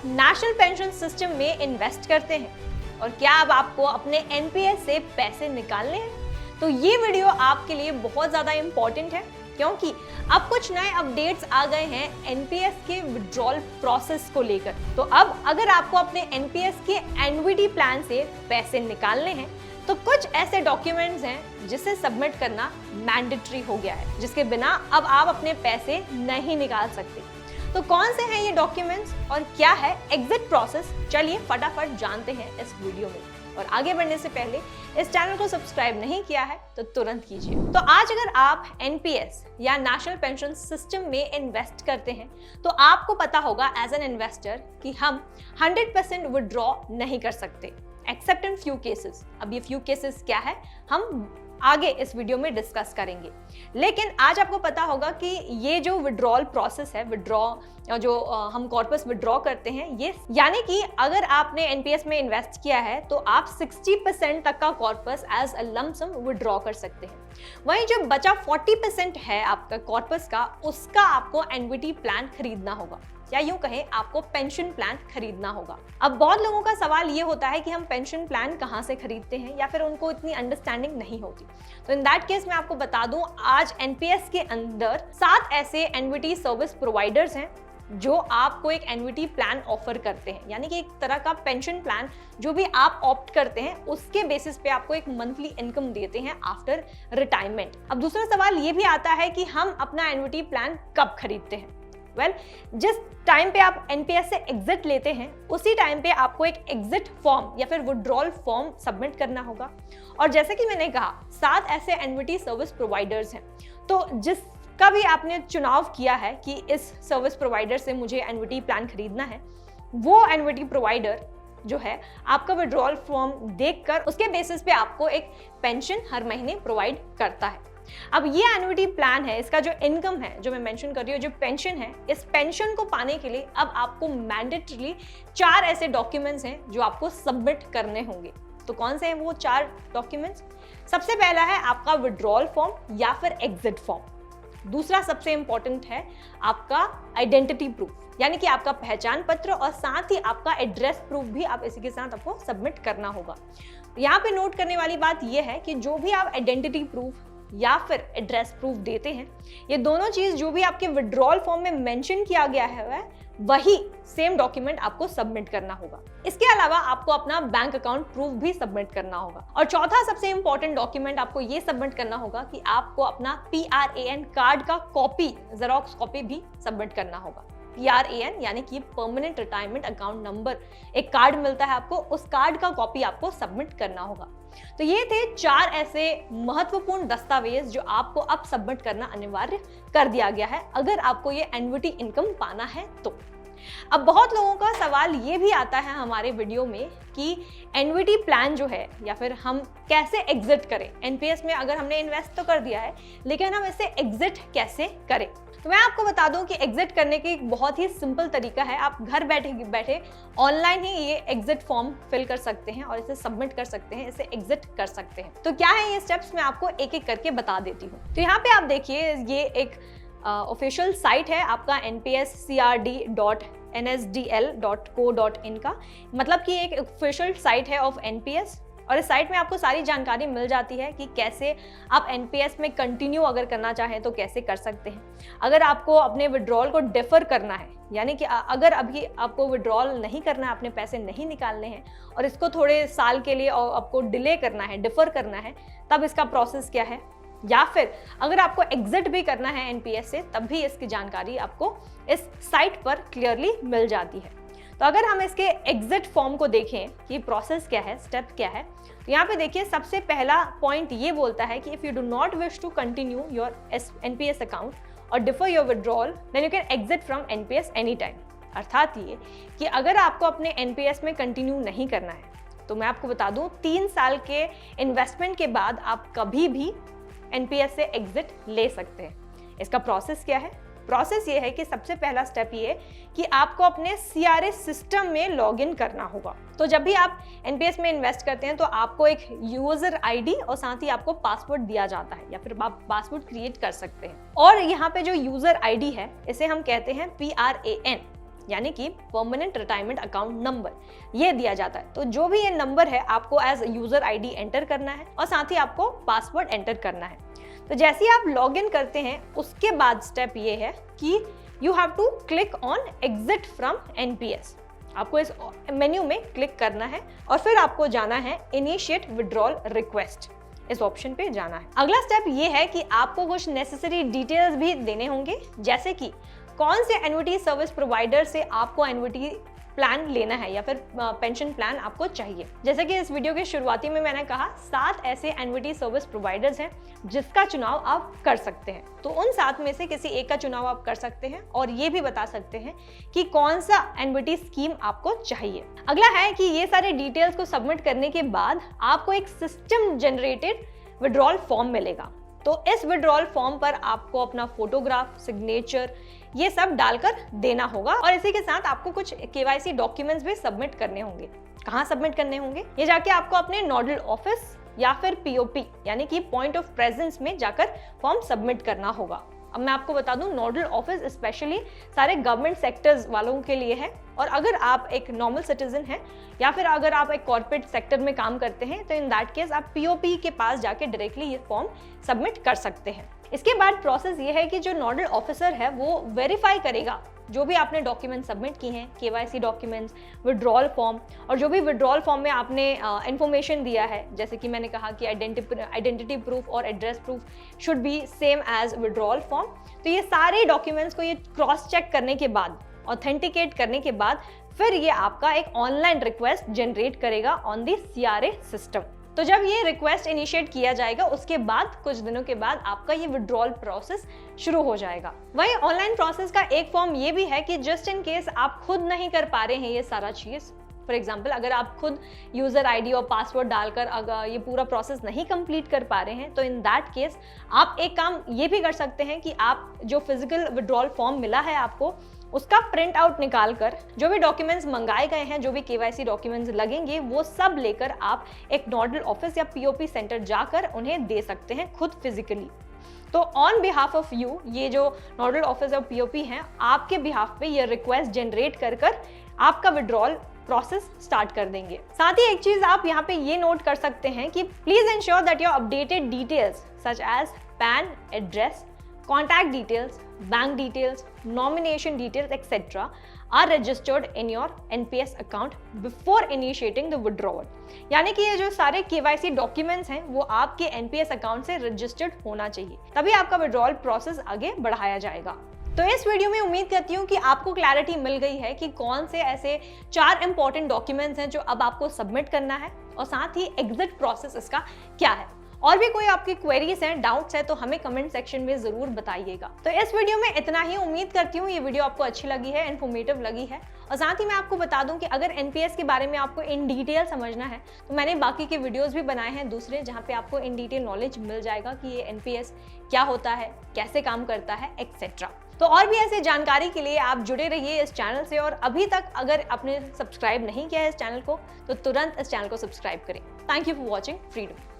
National pension system में invest करते हैं और क्या अब आपको अपने एनपीएस से पैसे निकालने हैं, तो ये वीडियो आपके लिए बहुत ज़्यादा इम्पोर्टेंट है क्योंकि अब कुछ नए अपडेट्स आ गए हैं एनपीएस के विड्रॉल प्रोसेस को लेकर। तो अब अगर आपको अपने एनपीएस के एनवीटी प्लान से पैसे निकालने हैं तो कुछ ऐसे डॉक्यूमेंट्स हैं जिसे सबमिट करना मैंडेटरी हो गया है, जिसके बिना अब आप अपने पैसे नहीं निकाल सकते। तो कौन से हैं ये डॉक्यूमेंट्स और क्या है एग्जिट प्रोसेस, चलिए फटाफट जानते हैं इस वीडियो में। और आगे बढ़ने से पहले इस चैनल को सब्सक्राइब नहीं किया है तो तुरंत कीजिए। तो आज अगर आप एनपीएस या नेशनल पेंशन सिस्टम में इन्वेस्ट करते हैं तो आपको पता होगा एज एन इन्वेस्टर कि हम 100% विड्रॉ नहीं कर सकते एक्सेप्ट इन फ्यू केसेस। अब ये फ्यू केसेस क्या है हम आगे इस वीडियो में डिस्कस करेंगे, लेकिन आज आपको पता होगा कि ये जो विड्रॉल प्रोसेस है, विड्रॉ जो हम कॉर्पस विड्रॉ करते हैं, ये यानी कि अगर आपने एनपीएस में इन्वेस्ट किया है तो आप 60% तक का corpus as a lump sum withdraw कर सकते हैं। वहीं जो बचा 40% है आपका कॉर्पस का, उसका आपको एनवीटी प्लान खरीदना होगा या यूं कहें आपको पेंशन प्लान खरीदना होगा। अब बहुत लोगों का सवाल ये होता है कि हम पेंशन प्लान कहां से खरीदते हैं या फिर उनको इतनी अंडरस्टैंडिंग नहीं होती। तो इन दैट केस मैं आपको बता दूं, आज एनपीएस के अंदर 7 ऐसे एनवीटी सर्विस प्रोवाइडर्स हैं जो आपको एक एनवीटी प्लान ऑफर करते हैं, यानी कि एक तरह का पेंशन प्लान जो भी आप ऑप्ट करते हैं उसके बेसिस पे आपको एक मंथली इनकम देते हैं आफ्टर रिटायरमेंट। अब दूसरा सवाल ये भी आता है कि हम अपना एनवीटी प्लान कब खरीदते हैं। जिस टाइम पे आप एनपीएस से एग्जिट लेते हैं उसी टाइम पे आपको एक एग्जिट फॉर्म या फिर विड्रॉल फॉर्म सबमिट करना होगा। और जैसे कि मैंने कहा 7 ऐसे एनवीटी सर्विस प्रोवाइडर्स हैं, तो जिसका भी आपने चुनाव किया है कि इस सर्विस प्रोवाइडर से मुझे एनवीटी प्लान खरीदना है, वो एनवीटी प्रोवाइडर जो है आपका विड्रॉल फॉर्म देखकर उसके बेसिस पे आपको एक पेंशन हर महीने प्रोवाइड करता है। अब ये एन्युटी प्लान है, इसका जो इनकम है जो मैं मेंशन कर रही हूँ, जो पेंशन है, इस पेंशन को पाने के लिए अब आपको मैंडेटरीली 4 ऐसे डॉक्यूमेंट्स हैं जो आपको सबमिट करने होंगे। तो कौन से हैं वो 4 डॉक्यूमेंट्स? सबसे पहला है आपका विड्रॉल फॉर्म या फिर एग्जिट फॉर्म। दूसरा सबसे इंपॉर्टेंट है आपका आइडेंटिटी प्रूफ, यानी कि आपका पहचान पत्र, और साथ ही आपका एड्रेस प्रूफ भी आप इसी के साथ आपको सबमिट करना होगा। यहाँ पे नोट करने वाली बात यह है कि जो भी आप आइडेंटिटी प्रूफ या फिर एड्रेस प्रूफ देते हैं, ये दोनों चीज जो भी आपके विड्रॉल फॉर्म में मेंशन किया गया है वही सेम डॉक्यूमेंट आपको सबमिट करना होगा। इसके अलावा आपको अपना बैंक अकाउंट प्रूफ भी सबमिट करना होगा। और चौथा सबसे इंपॉर्टेंट डॉक्यूमेंट आपको ये सबमिट करना होगा कि आपको अपना PRAN कार्ड का कॉपी, जेरोक्स कॉपी भी सबमिट करना होगा। PRAN यानी कि परमानेंट रिटायरमेंट अकाउंट नंबर, एक कार्ड मिलता है आपको, उस कार्ड का कॉपी आपको सबमिट करना होगा। तो ये थे 4 ऐसे महत्वपूर्ण दस्तावेज जो आपको अब सबमिट करना अनिवार्य कर दिया गया है अगर आपको ये एन्युटी इनकम पाना है तो। अब बहुत लोगों का सवाल ये भी आता है हमारे वीडियो में कि एन्युटी प्लान जो है या फिर हम कैसे एग्जिट करें। एनपीएस में अगर हमने इन्वेस्ट तो कर दिया है लेकिन हम इसे एग्जिट कैसे करें। तो मैं आपको बता दूं कि एग्जिट करने की एक बहुत ही सिंपल तरीका है। आप घर बैठे बैठे ऑनलाइन ही ये एग्जिट फॉर्म फिल कर सकते हैं और इसे सबमिट कर सकते हैं, इसे एग्जिट कर सकते हैं। तो क्या है ये स्टेप्स, मैं आपको एक एक करके बता देती हूँ। तो यहाँ पे आप देखिए, ये एक ऑफिशियल साइट है आपका npscrd.nsdl.co.in का, मतलब कि एक ऑफिशियल साइट है ऑफ एनपीएस। और इस साइट में आपको सारी जानकारी मिल जाती है कि कैसे आप एनपीएस में कंटिन्यू अगर करना चाहें तो कैसे कर सकते हैं। अगर आपको अपने विड्रॉल को डिफर करना है, यानी कि अगर अभी आपको विड्रॉल नहीं करना है, अपने पैसे नहीं निकालने हैं और इसको थोड़े साल के लिए और आपको डिले करना है, डिफर करना है, तब इसका प्रोसेस क्या है। या फिर अगर आपको एग्जिट भी करना है एनपीएस से, तब भी इसकी जानकारी आपको इस साइट पर क्लियरली मिल जाती है। तो अगर हम इसके एग्जिट फॉर्म को देखें कि प्रोसेस क्या है, स्टेप क्या है, तो यहाँ पे देखिए सबसे पहला पॉइंट ये बोलता है कि if you do not wish to continue your NPS account और defer your withdrawal then you can exit from NPS any time. अर्थात ये कि अगर आपको अपने एनपीएस में कंटिन्यू नहीं करना है तो मैं आपको बता दूं 3 साल के इन्वेस्टमेंट के बाद आप कभी भी एनपीएस से एग्जिट ले सकते हैं। इसका प्रोसेस क्या है? प्रोसेस ये है कि सबसे पहला स्टेप ये है कि आपको अपने सीआरए सिस्टम में लॉगिन करना होगा। तो जब भी आप एनपीएस में इन्वेस्ट करते हैं तो आपको एक यूजर आईडी और साथ ही आपको पासवर्ड दिया जाता है या फिर आप पासवर्ड क्रिएट कर सकते हैं। और यहाँ पे जो यूजर आईडी है इसे हम कहते हैं PRAN यानी कि परमानेंट रिटायरमेंट अकाउंट नंबर, ये दिया जाता है। तो जो भी ये नंबर है आपको एज यूजर आईडी एंटर करना है और साथ ही आपको पासवर्ड एंटर करना है। तो जैसे ही आप लॉग इन करते हैं उसके बाद स्टेप ये है कि you have to click on exit from NPS. आपको इस मेन्यू में क्लिक करना है और फिर आपको जाना है इनिशिएट विड्रॉल रिक्वेस्ट, इस ऑप्शन पे जाना है। अगला स्टेप ये है कि आपको कुछ नेसेसरी डिटेल्स भी देने होंगे, जैसे कि कौन से एन्युटी सर्विस प्रोवाइडर से आपको एन्युटी प्लान लेना है या फिर पेंशन प्लान आपको चाहिए। जैसे कि इस वीडियो के शुरुआती में मैंने कहा 7 ऐसे एन्युटी सर्विस प्रोवाइडर्स हैं जिसका चुनाव आप कर सकते हैं। तो उन 7 में से किसी एक का चुनाव आप कर सकते हैं और ये भी बता सकते हैं कि कौन सा एन्युटी स्कीम आपको चाहिए। अगला है कि ये सारे डिटेल्स को सबमिट करने के बाद आपको एक सिस्टम जनरेटेड विड्रॉल फॉर्म मिलेगा। तो इस विड्रॉल फॉर्म पर आपको अपना फोटोग्राफ, सिग्नेचर ये सब डालकर देना होगा और इसी के साथ आपको कुछ केवाईसी डॉक्यूमेंट्स भी सबमिट करने होंगे। कहाँ सबमिट करने होंगे? ये जाके आपको अपने नोडल ऑफिस या फिर पीओपी यानी कि पॉइंट ऑफ प्रेजेंस में जाकर फॉर्म सबमिट करना होगा। अब मैं आपको बता दूं, नोडल ऑफिस स्पेशली सारे गवर्नमेंट सेक्टर्स वालों के लिए है और अगर आप एक नॉर्मल सिटीजन हैं या फिर अगर आप एक कॉर्पोरेट सेक्टर में काम करते हैं तो इन दैट केस आप पीओपी के पास जाके डायरेक्टली ये फॉर्म सबमिट कर सकते हैं। इसके बाद प्रोसेस ये है कि जो नोडल ऑफिसर है वो वेरीफाई करेगा जो भी आपने डॉक्यूमेंट सबमिट की हैं, केवाईसी डॉक्यूमेंट्स, विड्रॉल फॉर्म और जो भी विड्रॉल फॉर्म में आपने इंफॉर्मेशन दिया है, जैसे कि मैंने कहा कि आइडेंटिटी प्रूफ और address proof should be same as withdrawal form. तो ये सारे डॉक्यूमेंट्स को ये क्रॉस चेक करने के बाद, ऑथेंटिकेट करने के बाद फिर ये आपका एक ऑनलाइन रिक्वेस्ट जनरेट करेगा ऑन दी CRA सिस्टम। तो जब ये रिक्वेस्ट इनिशिएट किया जाएगा उसके बाद कुछ दिनों के बाद आपका ये विड्रॉल प्रोसेस शुरू हो जाएगा। वहीं ऑनलाइन प्रोसेस का एक फॉर्म ये भी है कि जस्ट इन केस आप खुद नहीं कर पा रहे हैं ये सारा चीज, फॉर एग्जाम्पल अगर आप खुद यूजर आईडी और पासवर्ड डालकर अगर ये पूरा प्रोसेस नहीं कंप्लीट कर पा रहे हैं तो इन दैट केस आप एक काम ये भी कर सकते हैं कि आप जो फिजिकल विड्रॉल फॉर्म मिला है आपको उसका प्रिंट आउट निकाल कर जो भी डॉक्यूमेंट्स मंगाए गए हैं, जो भी केवाईसी डॉक्यूमेंट्स लगेंगे वो सब लेकर आप एक नोडल ऑफिस या पीओपी सेंटर जाकर उन्हें दे सकते हैं खुद फिजिकली। तो ऑन बिहाफ ऑफ यू ये जो नोडल ऑफिस और पीओपी हैं आपके बिहाफ पे ये रिक्वेस्ट जनरेट कर आपका विड्रॉल प्रोसेस स्टार्ट कर देंगे। साथ ही एक चीज आप यहाँ पे ये नोट कर सकते हैं कि please ensure that your updated details such as PAN, address, contact details, bank details, nomination details, etc. are registered in your NPS account before initiating the withdrawal. यानी कि ये जो सारे KYC डॉक्यूमेंट्स हैं वो आपके NPS अकाउंट से registered होना चाहिए, तभी आपका विड्रॉल प्रोसेस आगे बढ़ाया जाएगा। तो इस वीडियो में उम्मीद करती हूँ कि आपको क्लैरिटी मिल गई है कि कौन से ऐसे 4 इंपॉर्टेंट डॉक्यूमेंट्स हैं जो अब आपको सबमिट करना है और साथ ही एग्जिट प्रोसेस इसका क्या है। और भी कोई आपकी क्वेरीज हैं, डाउट्स हैं तो हमें कमेंट सेक्शन में जरूर बताइएगा। तो इस वीडियो में इतना ही। उम्मीद करती हूँ ये वीडियो आपको अच्छी लगी है, इन्फॉर्मेटिव लगी है। और साथ ही मैं आपको बता दूं कि अगर एनपीएस के बारे में आपको इन डिटेल समझना है तो मैंने बाकी के वीडियोस भी बनाए हैं दूसरे, जहाँ पे आपको इन डिटेल नॉलेज मिल जाएगा कि ये एनपीएस क्या होता है, कैसे काम करता है, एक्सेट्रा। तो और भी ऐसी जानकारी के लिए आप जुड़े रहिए इस चैनल से और अभी तक अगर आपने सब्सक्राइब नहीं किया है इस चैनल को तो तुरंत इस चैनल को सब्सक्राइब करें। Thank you for watching freedom.